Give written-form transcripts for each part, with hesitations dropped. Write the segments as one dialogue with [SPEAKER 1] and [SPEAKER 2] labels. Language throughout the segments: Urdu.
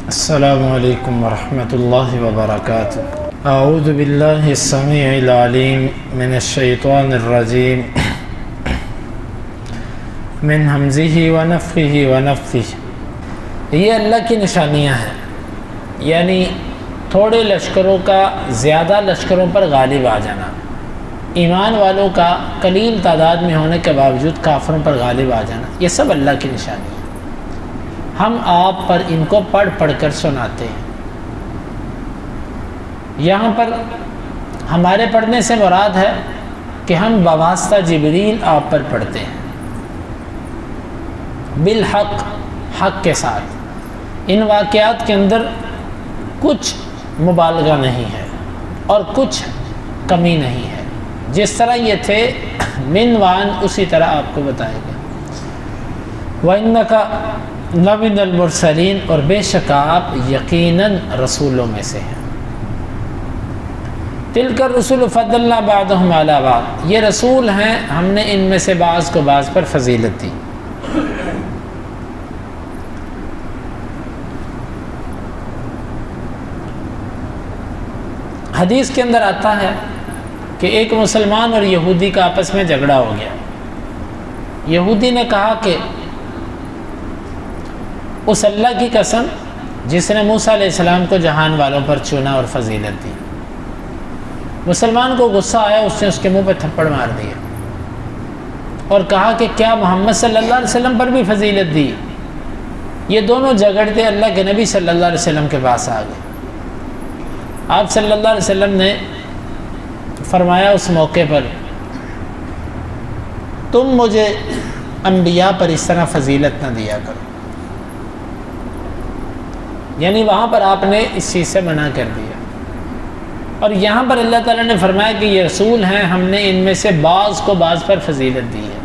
[SPEAKER 1] السلام علیکم ورحمۃ اللہ وبرکاتہ۔ اعوذ باللہ السمیع العلیم من الشیطان الرجیم من ہمزہ ونفخہ ونفثہ۔ یہ اللہ کی نشانیاں ہیں، یعنی تھوڑے لشکروں کا زیادہ لشکروں پر غالب آ جانا، ایمان والوں کا قلیل تعداد میں ہونے کے باوجود کافروں پر غالب آ جانا، یہ سب اللہ کی نشانی ہے۔ ہم آپ پر ان کو پڑھ پڑھ کر سناتے ہیں۔ یہاں پر ہمارے پڑھنے سے مراد ہے کہ ہم بواسطہ جبریل آپ پر پڑھتے ہیں، بالحق، حق کے ساتھ۔ ان واقعات کے اندر کچھ مبالغہ نہیں ہے اور کچھ کمی نہیں ہے، جس طرح یہ تھے منوان اسی طرح آپ کو بتائے گا۔ وَإِنَّكَ لَمِنَ الْمُرْسَلِينَ، اور بے شک آپ یقیناً رسولوں میں سے ہیں۔ تِلْكَ الرُّسُلُ فَضَّلْنَا بَعْضَهُمْ عَلَىٰ بَعْضٍ، یہ رسول ہیں، ہم نے ان میں سے بعض کو بعض پر فضیلت دی۔ حدیث کے اندر آتا ہے کہ ایک مسلمان اور یہودی کا آپس میں جھگڑا ہو گیا۔ یہودی نے کہا کہ اس اللہ کی قسم جس نے موسیٰ علیہ السلام کو جہان والوں پر چنا اور فضیلت دی۔ مسلمان کو غصہ آیا، اس نے اس کے منہ پہ تھپڑ مار دیا اور کہا کہ کیا محمد صلی اللہ علیہ وسلم پر بھی فضیلت دی؟ یہ دونوں جھگڑتے اللہ کے نبی صلی اللہ علیہ وسلم کے پاس آ گئے۔ آپ صلی اللہ علیہ وسلم نے فرمایا اس موقع پر، تم مجھے انبیاء پر اس طرح فضیلت نہ دیا کرو، یعنی وہاں پر آپ نے اس چیز سے منع کر دیا۔ اور یہاں پر اللہ تعالیٰ نے فرمایا کہ یہ رسول ہیں، ہم نے ان میں سے بعض کو بعض پر فضیلت دی ہے۔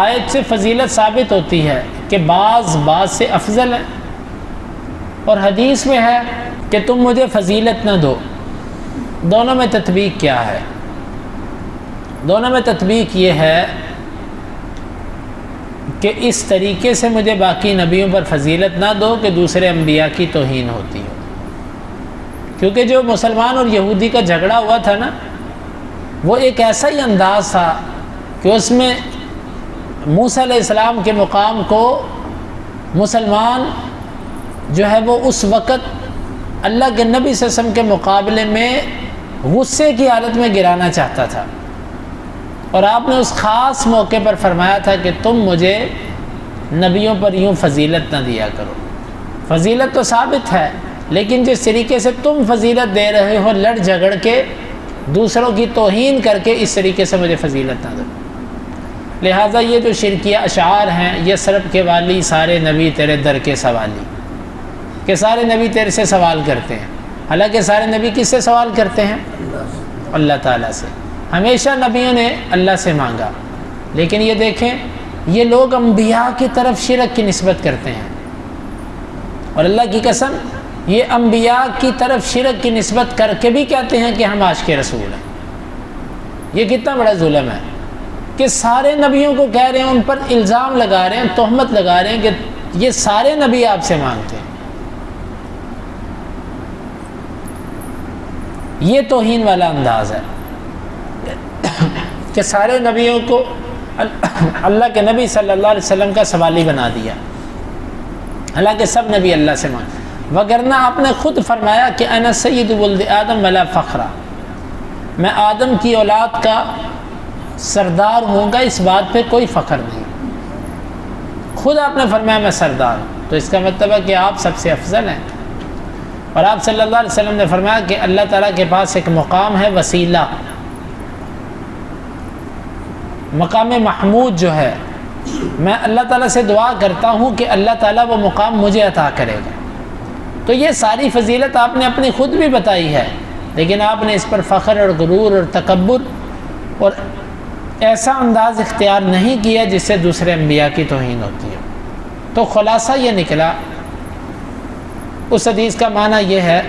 [SPEAKER 1] آیت سے فضیلت ثابت ہوتی ہے کہ بعض سے افضل ہے، اور حدیث میں ہے کہ تم مجھے فضیلت نہ دو۔ دونوں میں تطبیق کیا ہے؟ دونوں میں تطبیق یہ ہے کہ اس طریقے سے مجھے باقی نبیوں پر فضیلت نہ دو کہ دوسرے انبیاء کی توہین ہوتی ہو۔ کیونکہ جو مسلمان اور یہودی کا جھگڑا ہوا تھا نا، وہ ایک ایسا ہی انداز تھا کہ اس میں موسیٰ علیہ السلام کے مقام کو مسلمان جو ہے وہ اس وقت اللہ کے نبی صلی اللہ علیہ وسلم کے مقابلے میں غصے کی حالت میں گرانا چاہتا تھا، اور آپ نے اس خاص موقع پر فرمایا تھا کہ تم مجھے نبیوں پر یوں فضیلت نہ دیا کرو۔ فضیلت تو ثابت ہے، لیکن جس طریقے سے تم فضیلت دے رہے ہو لڑ جھگڑ کے، دوسروں کی توہین کر کے، اس طریقے سے مجھے فضیلت نہ دو۔ لہٰذا یہ جو شرکیہ اشعار ہیں، یہ سرب کے والی سارے نبی تیرے در کے سوالی، کہ سارے نبی تیرے سے سوال کرتے ہیں۔ حالانکہ سارے نبی کس سے سوال کرتے ہیں؟ اللہ تعالیٰ سے۔ ہمیشہ نبیوں نے اللہ سے مانگا، لیکن یہ دیکھیں یہ لوگ انبیاء کی طرف شرک کی نسبت کرتے ہیں، اور اللہ کی قسم یہ انبیاء کی طرف شرک کی نسبت کر کے بھی کہتے ہیں کہ ہم عاشق رسول ہیں۔ یہ کتنا بڑا ظلم ہے کہ سارے نبیوں کو کہہ رہے ہیں، ان پر الزام لگا رہے ہیں، تہمت لگا رہے ہیں کہ یہ سارے نبی آپ سے مانگتے ہیں۔ یہ توہین والا انداز ہے کہ سارے نبیوں کو اللہ کے نبی صلی اللہ علیہ وسلم کا سوالی بنا دیا، حالانکہ سب نبی اللہ سے مانگتے۔ وگرنہ آپ نے خود فرمایا کہ انا سید ولد آدم ولا فخرا، میں آدم کی اولاد کا سردار ہوں گا، اس بات پہ کوئی فخر نہیں۔ خود آپ نے فرمایا میں سردار ہوں، تو اس کا مطلب ہے کہ آپ سب سے افضل ہیں۔ اور آپ صلی اللہ علیہ وسلم نے فرمایا کہ اللہ تعالیٰ کے پاس ایک مقام ہے وسیلہ، مقام محمود جو ہے، میں اللہ تعالیٰ سے دعا کرتا ہوں کہ اللہ تعالیٰ وہ مقام مجھے عطا کرے گا۔ تو یہ ساری فضیلت آپ نے اپنی خود بھی بتائی ہے، لیکن آپ نے اس پر فخر اور غرور اور تکبر اور ایسا انداز اختیار نہیں کیا جس سے دوسرے انبیاء کی توہین ہوتی ہے۔ تو خلاصہ یہ نکلا، اس حدیث کا معنی یہ ہے،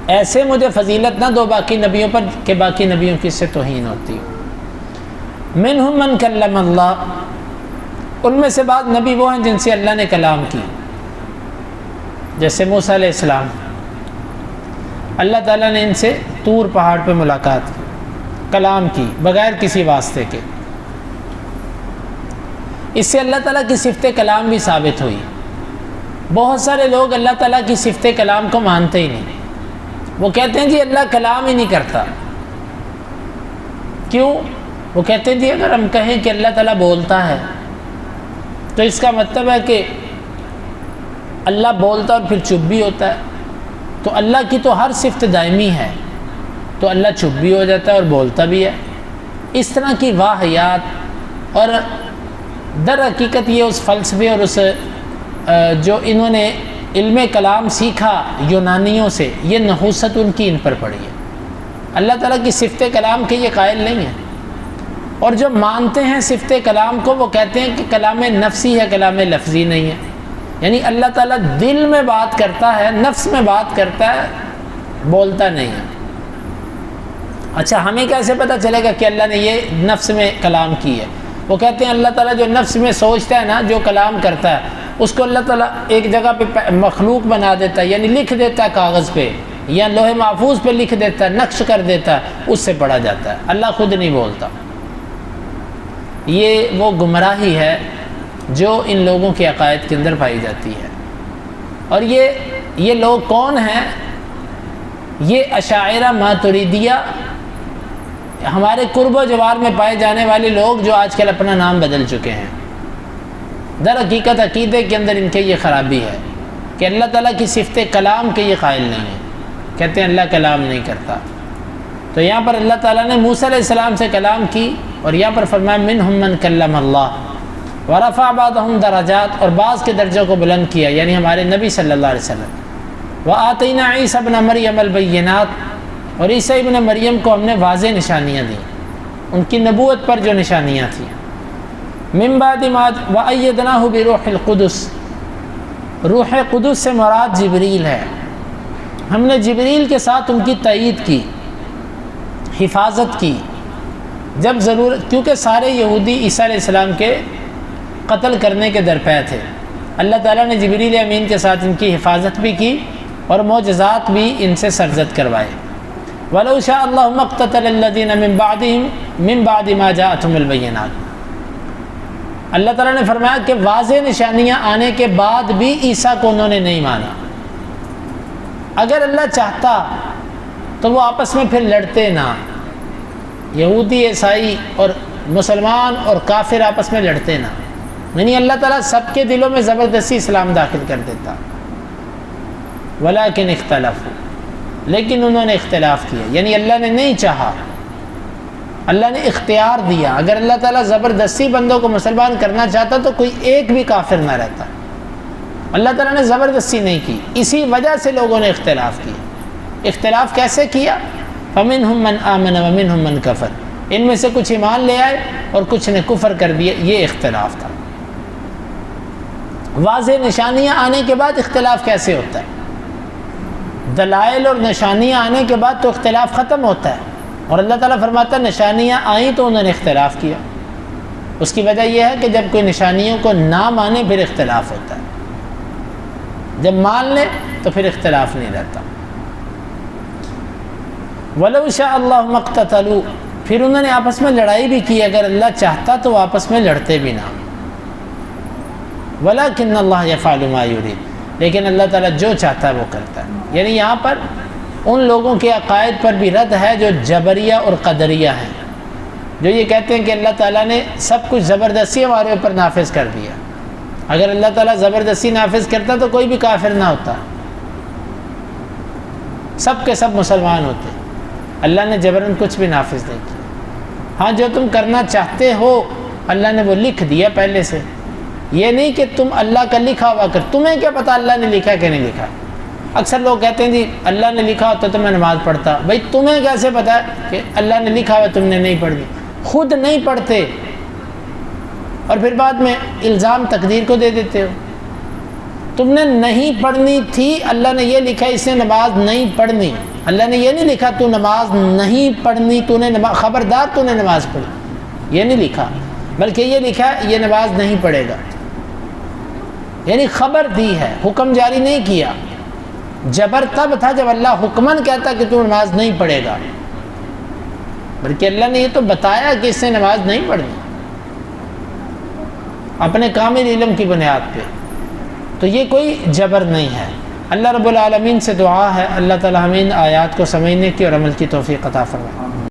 [SPEAKER 1] ایسے مجھے فضیلت نہ دو باقی نبیوں پر کہ باقی نبیوں کی سے توہین ہوتی ہے۔ منہم من کلم اللہ، ان میں سے بعض نبی وہ ہیں جن سے اللہ نے کلام کی، جیسے موسیٰ علیہ السلام، اللہ تعالیٰ نے ان سے طور پہاڑ پہ ملاقات کی، کلام کی بغیر کسی واسطے کے، اس سے اللہ تعالیٰ کی صفت کلام بھی ثابت ہوئی۔ بہت سارے لوگ اللہ تعالیٰ کی صفت کلام کو مانتے ہی نہیں، وہ کہتے ہیں جی اللہ کلام ہی نہیں کرتا۔ کیوں؟ وہ کہتے ہیں جی اگر ہم کہیں کہ اللہ تعالیٰ بولتا ہے تو اس کا مطلب ہے کہ اللہ بولتا اور پھر چپ بھی ہوتا ہے، تو اللہ کی تو ہر صفت دائمی ہے، تو اللہ چپ بھی ہو جاتا ہے اور بولتا بھی ہے۔ اس طرح کی واہیات، اور در حقیقت یہ اس فلسفے اور اس جو انہوں نے علم کلام سیکھا یونانیوں سے، یہ نحوست ان کی ان پر پڑی ہے۔ اللہ تعالیٰ کی صفت کلام کے یہ قائل نہیں ہیں، اور جو مانتے ہیں صفت کلام کو وہ کہتے ہیں کہ کلام نفسی ہے، کلام لفظی نہیں ہے، یعنی اللہ تعالیٰ دل میں بات کرتا ہے، نفس میں بات کرتا ہے، بولتا نہیں ہے۔ اچھا ہمیں کیسے پتہ چلے گا کہ اللہ نے یہ نفس میں کلام کی ہے؟ وہ کہتے ہیں اللہ تعالیٰ جو نفس میں سوچتا ہے نا، جو کلام کرتا ہے، اس کو اللہ تعالیٰ ایک جگہ پہ مخلوق بنا دیتا ہے، یعنی لکھ دیتا ہے کاغذ پہ یا لوح محفوظ پہ لکھ دیتا ہے، نقش کر دیتا ہے، اس سے پڑھا جاتا ہے، اللہ خود نہیں بولتا۔ یہ وہ گمراہی ہے جو ان لوگوں کے عقائد کے اندر پائی جاتی ہے۔ اور یہ لوگ کون ہیں؟ یہ اشاعرہ ماتریدیہ، ہمارے قرب و جوار میں پائے جانے والے لوگ جو آج کل اپنا نام بدل چکے ہیں۔ در حقیقت عقیدے کے اندر ان کے یہ خرابی ہے کہ اللہ تعالیٰ کی صفت کلام کے یہ قائل نہیں ہیں، کہتے ہیں اللہ کلام نہیں کرتا۔ تو یہاں پر اللہ تعالیٰ نے موسیٰ علیہ السلام سے کلام کی، اور یہاں پر فرمایا منہم من کلم اللہ ورفع بعضهم درجات، اور بعض کے درجوں کو بلند کیا، یعنی ہمارے نبی صلی اللہ علیہ وسلم۔ وآتینا عیسی ابن مریم البینات، اور عیسی ابن مریم کو ہم نے واضح نشانیاں دیں، ان کی نبوت پر جو نشانیاں تھیں۔ من بعد ما وأیدناہ بروح القدس، روح قدس سے مراد جبریل ہے، ہم نے جبریل کے ساتھ ان کی تائید کی، حفاظت کی جب ضرورت، کیونکہ سارے یہودی عیسیٰ علیہ السلام کے قتل کرنے کے درپے تھے۔ اللہ تعالیٰ نے جبریل امین کے ساتھ ان کی حفاظت بھی کی اور معجزات بھی ان سے سرزد کروائے۔ وَلَوْ شَاءَ اللَّهُ مَا اقْتَتَلَ الَّذِينَ مِن بَعْدِ مَا جَاءَتْهُمُ الْبَيِّنَاتُ، اللہ تعالیٰ نے فرمایا کہ واضح نشانیاں آنے کے بعد بھی عیسیٰ کو انہوں نے نہیں مانا۔ اگر اللہ چاہتا تو وہ آپس میں پھر لڑتے نہ، یہودی عیسائی اور مسلمان اور کافر آپس میں لڑتے نہ، یعنی اللہ تعالیٰ سب کے دلوں میں زبردستی اسلام داخل کر دیتا۔ ولیکن اختلفوا، لیکن انہوں نے اختلاف کیا، یعنی اللہ نے نہیں چاہا، اللہ نے اختیار دیا۔ اگر اللہ تعالیٰ زبردستی بندوں کو مسلمان کرنا چاہتا تو کوئی ایک بھی کافر نہ رہتا، اللہ تعالیٰ نے زبردستی نہیں کی، اسی وجہ سے لوگوں نے اختلاف کیا۔ اختلاف کیسے کیا؟ فَمِنْهُمْ مَنْ آمَنَ وَمِنْهُمْ مَنْ كَفَرَ، ان میں سے کچھ ایمان لے آئے اور کچھ نے کفر کر دیا، یہ اختلاف تھا۔ واضح نشانیاں آنے کے بعد اختلاف کیسے ہوتا ہے؟ دلائل اور نشانیاں آنے کے بعد تو اختلاف ختم ہوتا ہے، اور اللہ تعالیٰ فرماتا ہے نشانیاں آئیں تو انہوں نے اختلاف کیا۔ اس کی وجہ یہ ہے کہ جب کوئی نشانیوں کو نہ مانے پھر اختلاف ہوتا ہے، جب مان لے تو پھر اختلاف نہیں رہتا۔ وَلَوْ شَاءَ اللَّهُ مَا اقْتَتَلُوا، پھر انہوں نے آپس میں لڑائی بھی کی، اگر اللہ چاہتا تو وہ آپس میں لڑتے بھی نہ۔ وَلَكِنَّ اللَّهَ يَفْعَلُ مَا يُرِيدُ، لیکن اللہ تعالیٰ جو چاہتا ہے وہ کرتا ہے۔ یعنی یہاں پر ان لوگوں کے عقائد پر بھی رد ہے جو جبریہ اور قدریہ ہیں، جو یہ کہتے ہیں کہ اللہ تعالیٰ نے سب کچھ زبردستی ہمارے اوپر نافذ کر دیا۔ اگر اللہ تعالیٰ زبردستی نافذ کرتا تو کوئی بھی کافر نہ ہوتا، سب کے سب مسلمان ہوتے۔ اللہ نے جبراً کچھ بھی نافذ نہیں کیا۔ ہاں جو تم کرنا چاہتے ہو اللہ نے وہ لکھ دیا پہلے سے، یہ نہیں کہ تم اللہ کا لکھا ہوا کر، تمہیں کیا پتہ اللہ نے لکھا کہ نہیں لکھا۔ اکثر لوگ کہتے ہیں جی اللہ نے لکھا ہوتا تو میں نماز پڑھتا، بھائی تمہیں کیسے پتہ ہے کہ اللہ نے لکھا ہوا تم نے نہیں پڑھی؟ خود نہیں پڑھتے اور پھر بعد میں الزام تقدیر کو دے دیتے ہو۔ تم نے نہیں پڑھنی تھی، اللہ نے یہ لکھا اس نے نماز نہیں پڑھنی، اللہ نے یہ نہیں لکھا تو نماز نہیں پڑھنی، تو نے خبردار تو نے نماز پڑھی، یہ نہیں لکھا، بلکہ یہ لکھا ہے یہ نماز نہیں پڑھے گا، یعنی خبر دی ہے، حکم جاری نہیں کیا۔ جبر تب تھا جب اللہ حکمن کہتا کہ تو نماز نہیں پڑھے گا، بلکہ اللہ نے یہ تو بتایا کہ اس سے نماز نہیں پڑھنی اپنے کامل علم کی بنیاد پہ، تو یہ کوئی جبر نہیں ہے۔ اللہ رب العالمین سے دعا ہے اللہ تعالی ہمیں ان آیات کو سمجھنے کی اور عمل کی توفیق عطا فرمائے۔